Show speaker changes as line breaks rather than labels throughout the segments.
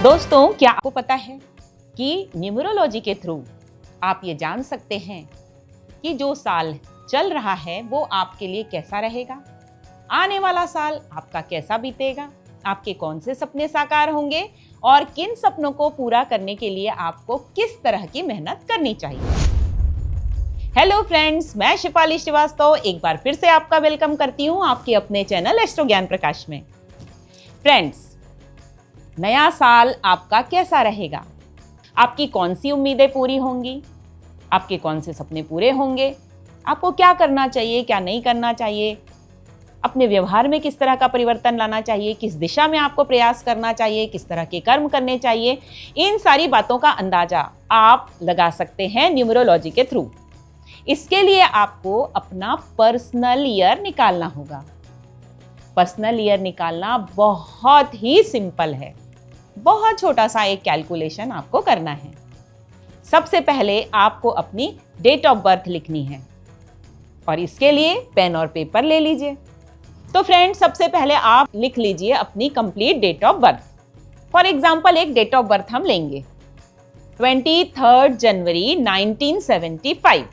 दोस्तों, क्या आपको पता है कि न्यूमरोलॉजी के थ्रू आप ये जान सकते हैं कि जो साल चल रहा है वो आपके लिए कैसा रहेगा, आने वाला साल आपका कैसा बीतेगा, आपके कौन से सपने साकार होंगे और किन सपनों को पूरा करने के लिए आपको किस तरह की मेहनत करनी चाहिए। हेलो फ्रेंड्स, मैं शिफाली श्रीवास्तव एक बार फिर से आपका वेलकम करती हूँ आपके अपने चैनल एस्ट्रो ज्ञान प्रकाश में। फ्रेंड्स, नया साल आपका कैसा रहेगा, आपकी कौन सी उम्मीदें पूरी होंगी, आपके कौन से सपने पूरे होंगे, आपको क्या करना चाहिए, क्या नहीं करना चाहिए, अपने व्यवहार में किस तरह का परिवर्तन लाना चाहिए, किस दिशा में आपको प्रयास करना चाहिए, किस तरह के कर्म करने चाहिए, इन सारी बातों का अंदाजा आप लगा सकते हैं न्यूमरोलॉजी के थ्रू। इसके लिए आपको अपना पर्सनल ईयर निकालना होगा। पर्सनल ईयर निकालना बहुत ही सिंपल है। बहुत छोटा सा एक कैलकुलेशन आपको करना है। सबसे पहले आपको अपनी डेट ऑफ बर्थ लिखनी है और इसके लिए पेन और पेपर ले लीजिए। तो फ्रेंड्स, सबसे पहले आप लिख लीजिए अपनी complete date of birth. For example एक डेट ऑफ बर्थ हम लेंगे 23 जनवरी 1975।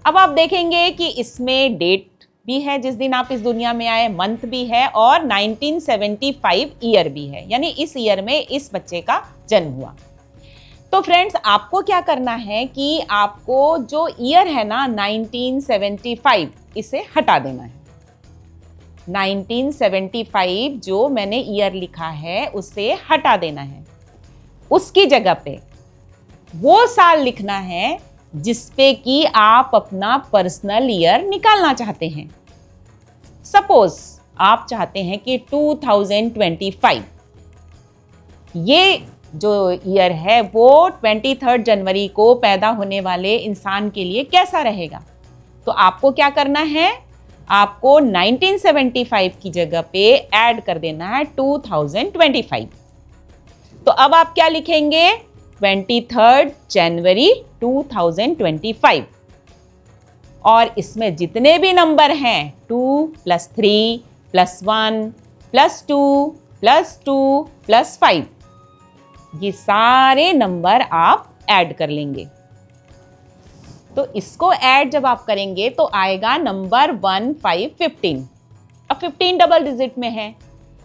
अब आप देखेंगे कि इसमें डेट भी है जिस दिन आप इस दुनिया में आए, मंथ भी है और 1975 ईयर भी है, यानी इस ईयर में इस बच्चे का जन्म हुआ। तो फ्रेंड्स, आपको क्या करना है कि आपको जो ईयर है ना 1975, इसे हटा देना है। 1975 जो मैंने ईयर लिखा है उसे हटा देना है। उसकी जगह पे वो साल लिखना है जिसपे कि आप अपना पर्सनल ईयर निकालना चाहते हैं। सपोज आप चाहते हैं कि 2025, ये जो ईयर है वो 23 जनवरी को पैदा होने वाले इंसान के लिए कैसा रहेगा। तो आपको क्या करना है, आपको 1975 की जगह पे ऐड कर देना है 2025। तो अब आप क्या लिखेंगे, 23 जनवरी 2025 और इसमें जितने भी नंबर हैं 2 + 3 + 1 + 2 + 2 + 5, ये सारे नंबर आप ऐड कर लेंगे। तो इसको ऐड जब आप करेंगे तो आएगा नंबर 1 5 15। अब 15 डबल डिजिट में है,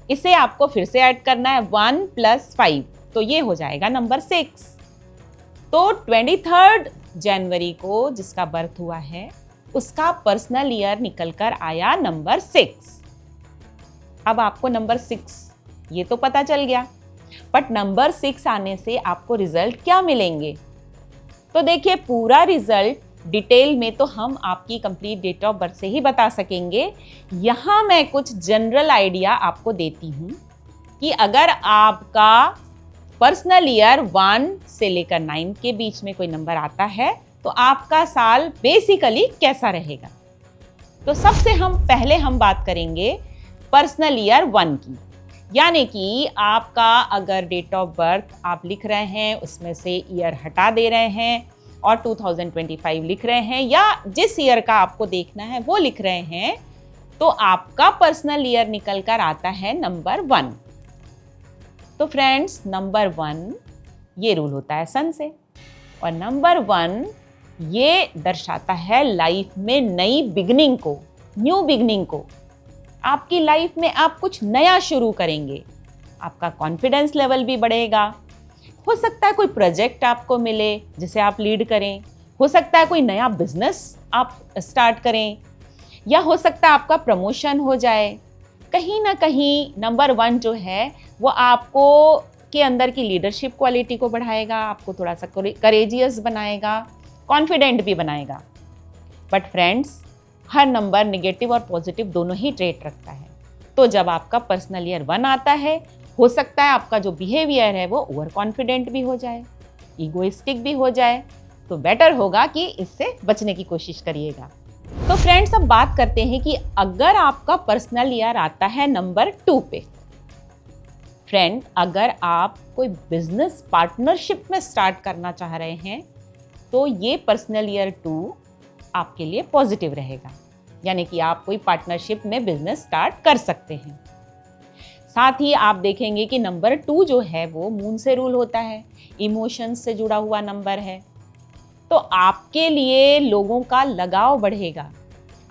इसे आपको फिर से ऐड करना है 1 + 5, तो ये हो जाएगा नंबर 6। तो 23 जनवरी को जिसका बर्थ हुआ है उसका पर्सनल ईयर निकल कर आया नंबर 6। अब आपको नंबर 6 ये तो पता चल गया, बट नंबर 6 आने से आपको रिजल्ट क्या मिलेंगे। तो देखिए, पूरा रिजल्ट डिटेल में तो हम आपकी कंप्लीट डेट ऑफ बर्थ से ही बता सकेंगे। यहां मैं कुछ जनरल आइडिया आपको देती हूं कि अगर आपका पर्सनल ईयर 1 से लेकर 9 के बीच में कोई नंबर आता है तो आपका साल बेसिकली कैसा रहेगा। तो सबसे पहले हम बात करेंगे पर्सनल ईयर 1 की, यानी कि आपका अगर डेट ऑफ बर्थ आप लिख रहे हैं उसमें से ईयर हटा दे रहे हैं और 2025 लिख रहे हैं, या जिस ईयर का आपको देखना है वो लिख रहे हैं, तो आपका पर्सनल ईयर निकल कर आता है नंबर 1। तो फ्रेंड्स, नंबर 1 ये रूल होता है सन से, और नंबर 1 ये दर्शाता है लाइफ में नई बिगनिंग को, न्यू बिगनिंग को। आपकी लाइफ में आप कुछ नया शुरू करेंगे, आपका कॉन्फिडेंस लेवल भी बढ़ेगा। हो सकता है कोई प्रोजेक्ट आपको मिले जिसे आप लीड करें, हो सकता है कोई नया बिजनेस आप स्टार्ट करें, या हो सकता है आपका प्रमोशन हो जाए। कहीं ना कहीं नंबर 1 जो है वो आपको के अंदर की लीडरशिप क्वालिटी को बढ़ाएगा, आपको थोड़ा सा करेजियस बनाएगा, कॉन्फिडेंट भी बनाएगा। But friends, her number negative और पॉजिटिव दोनों ही ट्रेट रखता है। तो जब आपका पर्सनल ईयर 1 आता है, हो सकता है आपका जो बिहेवियर है वो ओवर कॉन्फिडेंट भी हो जाए, ईगोइस्टिक भी हो जाए। तो बेटर होगा कि इससे बचने की कोशिश करिएगा। तो फ्रेंड्स, अब बात करते हैं कि अगर आपका पर्सनल ईयर आता है नंबर 2 पे। फ्रेंड, अगर आप कोई बिजनेस पार्टनरशिप में स्टार्ट करना चाह रहे हैं तो ये पर्सनल ईयर 2 आपके लिए पॉजिटिव रहेगा, यानी कि आप कोई पार्टनरशिप में बिजनेस स्टार्ट कर सकते हैं। साथ ही आप देखेंगे कि नंबर 2 जो है वो मून से रूल होता है, इमोशंस से जुड़ा हुआ नंबर है। तो आपके लिए लोगों का लगाव बढ़ेगा,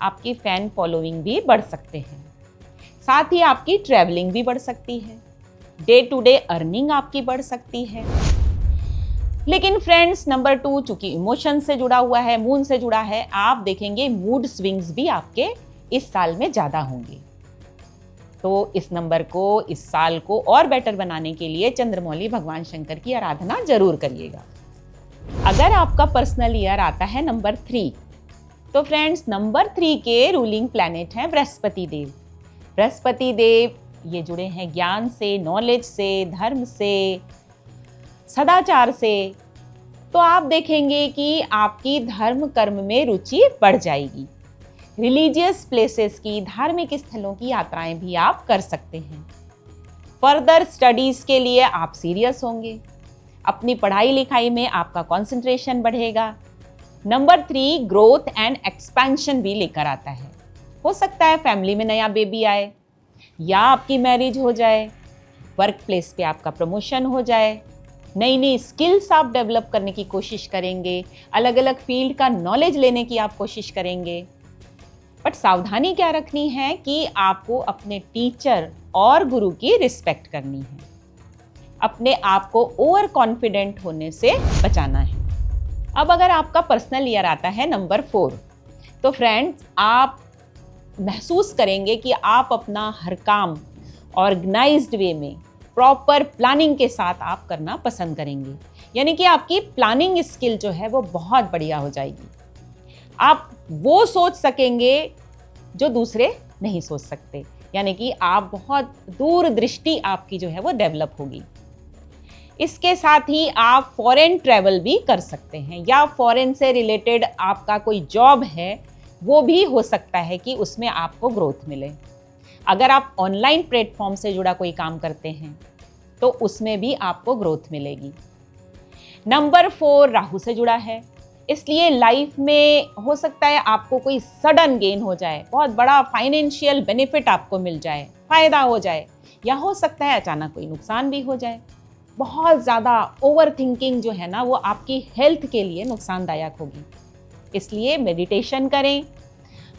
आपकी फैन फॉलोइंग भी बढ़ सकते हैं, साथ ही आपकी ट्रैवलिंग भी बढ़ सकती है, डे टू डे अर्निंग आपकी बढ़ सकती है। लेकिन फ्रेंड्स, नंबर 2 चूंकि इमोशन से जुड़ा हुआ है, मून से जुड़ा है, आप देखेंगे मूड स्विंग्स भी आपके इस साल में ज़्यादा होंगे। तो इस नंबर को, इस साल को और बेटर बनाने के लिए चंद्रमौली भगवान शंकर की आराधना जरूर करिएगा। अगर आपका पर्सनल ईयर आता है नंबर 3, तो फ्रेंड्स नंबर 3 के रूलिंग प्लैनेट हैं बृहस्पति देव। बृहस्पति देव ये जुड़े हैं ज्ञान से, नॉलेज से, धर्म से, सदाचार से। तो आप देखेंगे कि आपकी धर्म कर्म में रुचि बढ़ जाएगी। रिलीजियस प्लेसेस की, धार्मिक स्थलों की यात्राएं भी आप कर सकते हैं। फर्दर स्टडीज के लिए आप सीरियस होंगे, अपनी पढ़ाई लिखाई में आपका कंसंट्रेशन बढ़ेगा। नंबर 3 ग्रोथ एंड एक्सपेंशन भी लेकर आता है। हो सकता है फैमिली में नया बेबी आए, या आपकी मैरिज हो जाए, वर्क प्लेस पे आपका प्रमोशन हो जाए, नई नई स्किल्स आप डेवलप करने की कोशिश करेंगे, अलग अलग फील्ड का नॉलेज लेने की आप कोशिश करेंगे। बट सावधानी क्या रखनी है कि आपको अपने टीचर और गुरु की रिस्पेक्ट करनी है, अपने आप को ओवर कॉन्फिडेंट होने से बचाना है। अब अगर आपका पर्सनल ईयर आता है नंबर 4, तो फ्रेंड्स आप महसूस करेंगे कि आप अपना हर काम ऑर्गेनाइज्ड वे में, प्रॉपर प्लानिंग के साथ आप करना पसंद करेंगे। यानी कि आपकी प्लानिंग स्किल जो है वो बहुत बढ़िया हो जाएगी। आप वो सोच सकेंगे जो दूसरे नहीं सोच सकते, यानी कि आप बहुत दूरदृष्टि आपकी जो है वो डेवलप होगी। इसके साथ ही आप फॉरेन ट्रैवल भी कर सकते हैं, या फॉरेन से रिलेटेड आपका कोई जॉब है वो भी हो सकता है कि उसमें आपको ग्रोथ मिले। अगर आप ऑनलाइन प्लेटफॉर्म से जुड़ा कोई काम करते हैं तो उसमें भी आपको ग्रोथ मिलेगी। नंबर 4 राहु से जुड़ा है, इसलिए लाइफ में हो सकता है आपको कोई सडन गेन हो जाए, बहुत बड़ा फाइनेंशियल बेनिफिट आपको मिल जाए, फायदा हो जाए, या हो सकता है अचानक कोई नुकसान भी हो जाए। बहुत ज़्यादा ओवर थिंकिंग जो है ना वो आपकी हेल्थ के लिए नुकसानदायक होगी। इसलिए मेडिटेशन करें,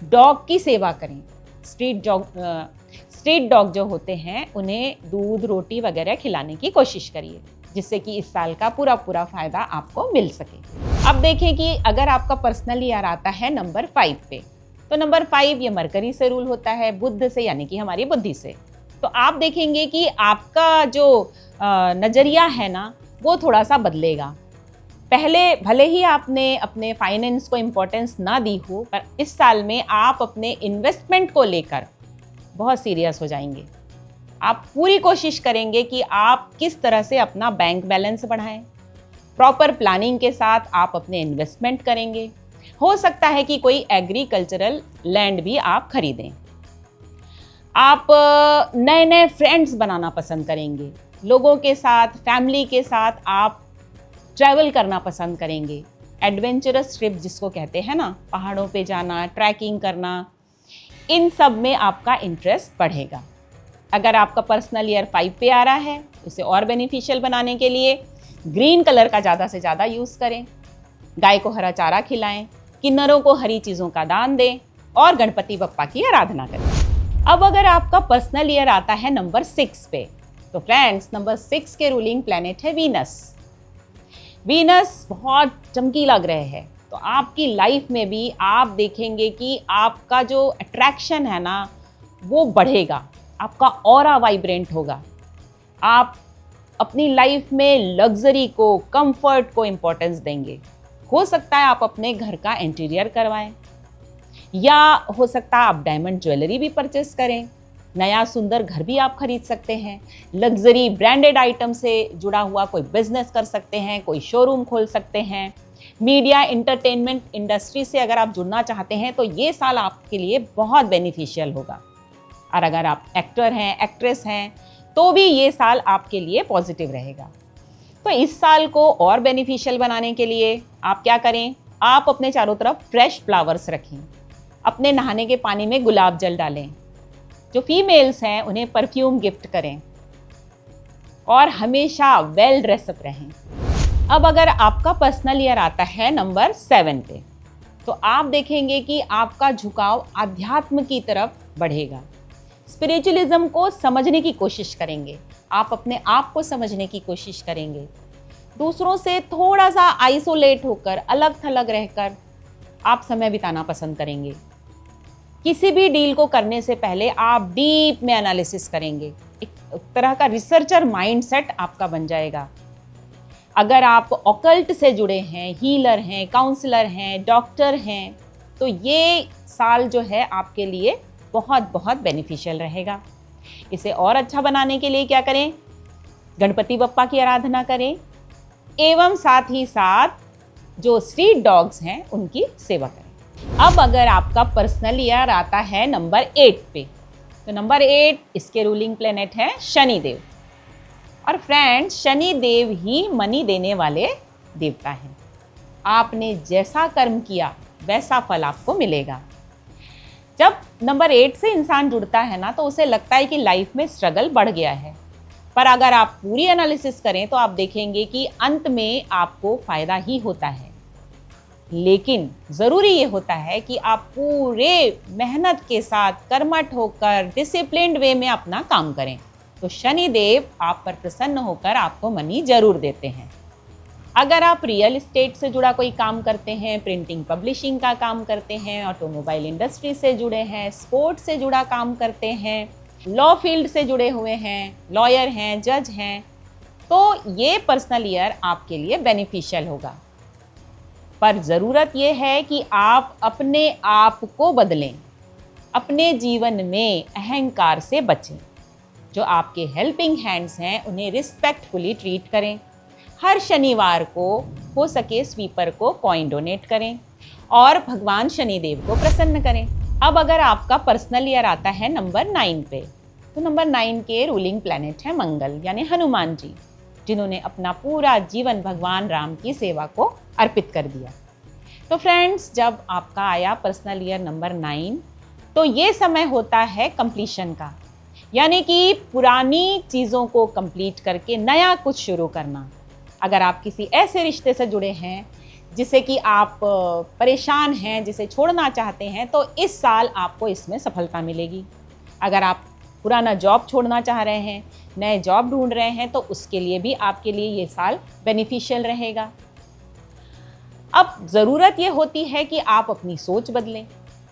डॉग की सेवा करें। स्ट्रीट डॉग जो होते हैं उन्हें दूध, रोटी वगैरह खिलाने की कोशिश करिए, जिससे कि इस साल का पूरा फ़ायदा आपको मिल सके। अब देखें कि अगर आपका पर्सनल ईयर आता है नंबर 5 पे, तो नंबर 5 ये मरकरी से रूल होता है, बुध से, यानी कि हमारी बुद्धि से। तो आप देखेंगे कि आपका जो नज़रिया है ना वो थोड़ा सा बदलेगा। पहले भले ही आपने अपने फाइनेंस को इम्पोर्टेंस ना दी हो, पर इस साल में आप अपने इन्वेस्टमेंट को लेकर बहुत सीरियस हो जाएंगे। आप पूरी कोशिश करेंगे कि आप किस तरह से अपना बैंक बैलेंस बढ़ाएं। प्रॉपर प्लानिंग के साथ आप अपने इन्वेस्टमेंट करेंगे। हो सकता है कि कोई एग्रीकल्चरल लैंड भी आप खरीदें। आप नए नए फ्रेंड्स बनाना पसंद करेंगे, लोगों के साथ, फैमिली के साथ आप ट्रैवल करना पसंद करेंगे। एडवेंचरस ट्रिप जिसको कहते हैं ना, पहाड़ों पे जाना, ट्रैकिंग करना, इन सब में आपका इंटरेस्ट बढ़ेगा। अगर आपका पर्सनल ईयर 5 पे आ रहा है, उसे और बेनिफिशियल बनाने के लिए ग्रीन कलर का ज़्यादा से ज़्यादा यूज़ करें, गाय को हरा चारा खिलाएं, किन्नरों को हरी चीज़ों का दान दें और गणपति बप्पा की आराधना करें। अब अगर आपका पर्सनल ईयर आता है नंबर 6 पे, तो फ्रेंड्स नंबर 6 के रूलिंग प्लैनेट है वीनस। वीनस बहुत चमकीला ग्रह है, तो आपकी लाइफ में भी आप देखेंगे कि आपका जो अट्रैक्शन है ना वो बढ़ेगा, आपका ऑरा वाइब्रेंट होगा। आप अपनी लाइफ में लग्जरी को, कंफर्ट को इम्पोर्टेंस देंगे। हो सकता है आप अपने घर का इंटीरियर करवाएं, या हो सकता है आप डायमंड ज्वेलरी भी परचेस करें, नया सुंदर घर भी आप खरीद सकते हैं, लग्जरी ब्रांडेड आइटम से जुड़ा हुआ कोई बिजनेस कर सकते हैं, कोई शोरूम खोल सकते हैं। मीडिया एंटरटेनमेंट इंडस्ट्री से अगर आप जुड़ना चाहते हैं तो ये साल आपके लिए बहुत बेनिफिशियल होगा। और अगर आप एक्टर हैं, एक्ट्रेस हैं, तो भी ये साल आपके लिए पॉजिटिव रहेगा। तो इस साल को और बेनिफिशियल बनाने के लिए आप क्या करें, आप अपने चारों तरफ फ्रेश फ्लावर्स रखें, अपने नहाने के पानी में गुलाब जल डालें, जो फीमेल्स हैं उन्हें परफ्यूम गिफ्ट करें, और हमेशा वेल ड्रेसअप रहें। अब अगर आपका पर्सनल ईयर आता है नंबर 7 पे, तो आप देखेंगे कि आपका झुकाव आध्यात्म की तरफ बढ़ेगा। स्पिरिचुअलिज्म को समझने की कोशिश करेंगे, आप अपने आप को समझने की कोशिश करेंगे, दूसरों से थोड़ा सा आइसोलेट होकर, अलग थलग रहकर आप समय बिताना पसंद करेंगे। किसी भी डील को करने से पहले आप डीप में एनालिसिस करेंगे, एक तरह का रिसर्चर माइंडसेट आपका बन जाएगा। अगर आप ऑकल्ट से जुड़े हैं, हीलर हैं, काउंसलर हैं, डॉक्टर हैं, तो ये साल जो है आपके लिए बहुत बहुत बेनिफिशियल रहेगा। इसे और अच्छा बनाने के लिए क्या करें? गणपति बप्पा की आराधना करें एवं साथ ही साथ जो स्ट्रीट डॉग्स हैं उनकी सेवा करें। अब अगर आपका पर्सनल ईयर आता है नंबर 8 पे, तो नंबर 8 इसके रूलिंग प्लेनेट है शनिदेव। और फ्रेंड्स, शनि देव ही मनी देने वाले देवता हैं। आपने जैसा कर्म किया वैसा फल आपको मिलेगा। जब नंबर 8 से इंसान जुड़ता है ना, तो उसे लगता है कि लाइफ में स्ट्रगल बढ़ गया है, पर अगर आप पूरी एनालिसिस करें तो आप देखेंगे कि अंत में आपको फायदा ही होता है। लेकिन ज़रूरी ये होता है कि आप पूरे मेहनत के साथ, कर्मठ होकर, डिसिप्लिन्ड वे में अपना काम करें, तो शनि देव आप पर प्रसन्न होकर आपको मनी जरूर देते हैं। अगर आप रियल एस्टेट से जुड़ा कोई काम करते हैं, प्रिंटिंग पब्लिशिंग का काम करते हैं, ऑटोमोबाइल इंडस्ट्री से जुड़े हैं, स्पोर्ट्स से जुड़ा काम करते हैं, लॉ फील्ड से जुड़े हुए हैं, लॉयर हैं, जज हैं, तो ये पर्सनल ईयर आपके लिए बेनिफिशियल होगा। पर ज़रूरत ये है कि आप अपने आप को बदलें, अपने जीवन में अहंकार से बचें। जो आपके हेल्पिंग हैंड्स हैं उन्हें रिस्पेक्टफुली ट्रीट करें। हर शनिवार को हो सके स्वीपर को कॉइन डोनेट करें और भगवान शनिदेव को प्रसन्न करें। अब अगर आपका पर्सनल ईयर आता है नंबर 9 पे, तो नंबर 9 के रूलिंग प्लैनेट है मंगल, यानी हनुमान जी, जिन्होंने अपना पूरा जीवन भगवान राम की सेवा को अर्पित कर दिया। तो फ्रेंड्स, जब आपका आया पर्सनल ईयर नंबर 9, तो ये समय होता है कंप्लीशन का, यानी कि पुरानी चीज़ों को कंप्लीट करके नया कुछ शुरू करना। अगर आप किसी ऐसे रिश्ते से जुड़े हैं जिसे कि आप परेशान हैं, जिसे छोड़ना चाहते हैं, तो इस साल आपको इसमें सफलता मिलेगी। अगर आप पुराना जॉब छोड़ना चाह रहे हैं, नए जॉब ढूंढ रहे हैं, तो उसके लिए भी आपके लिए ये साल बेनिफिशियल रहेगा। अब ज़रूरत ये होती है कि आप अपनी सोच बदलें।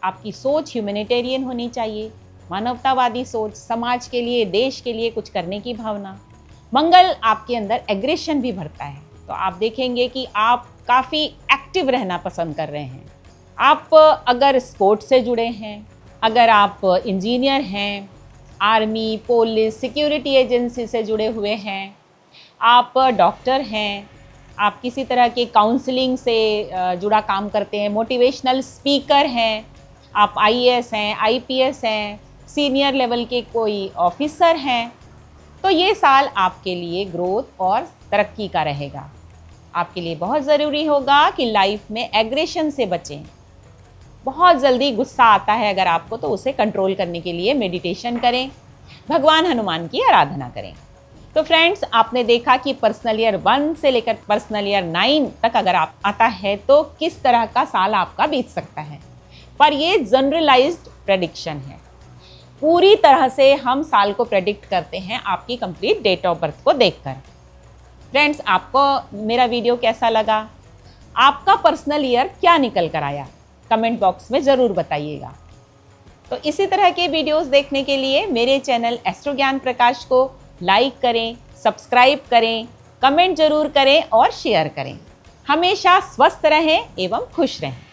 आपकी सोच ह्यूमैनिटेरियन होनी चाहिए, मानवतावादी सोच, समाज के लिए, देश के लिए कुछ करने की भावना। मंगल आपके अंदर एग्रेशन भी भरता है, तो आप देखेंगे कि आप काफ़ी एक्टिव रहना पसंद कर रहे हैं। आप अगर स्पोर्ट्स से जुड़े हैं, अगर आप इंजीनियर हैं, आर्मी, पुलिस, सिक्योरिटी एजेंसी से जुड़े हुए हैं, आप डॉक्टर हैं, आप किसी तरह के काउंसलिंग से जुड़ा काम करते हैं, मोटिवेशनल स्पीकर हैं, आप आईएएस हैं, आईपीएस हैं, सीनियर लेवल के कोई ऑफिसर हैं, तो ये साल आपके लिए ग्रोथ और तरक्की का रहेगा। आपके लिए बहुत ज़रूरी होगा कि लाइफ में एग्रेशन से बचें। बहुत जल्दी गुस्सा आता है अगर आपको, तो उसे कंट्रोल करने के लिए मेडिटेशन करें, भगवान हनुमान की आराधना करें। तो फ्रेंड्स, आपने देखा कि पर्सनल ईयर 1 से लेकर पर्सनल ईयर 9 तक अगर आप आता है तो किस तरह का साल आपका बीत सकता है। पर ये जनरलाइज्ड प्रेडिक्शन है, पूरी तरह से हम साल को प्रेडिक्ट करते हैं आपकी कंप्लीट डेट ऑफ बर्थ को देखकर। फ्रेंड्स, आपको मेरा वीडियो कैसा लगा? आपका पर्सनल ईयर क्या निकल कर आया? कमेंट बॉक्स में ज़रूर बताइएगा। तो इसी तरह के वीडियोस देखने के लिए मेरे चैनल एस्ट्रो ज्ञान प्रकाश को लाइक करें, सब्सक्राइब करें, कमेंट जरूर करें और शेयर करें। हमेशा स्वस्थ रहें एवं खुश रहें।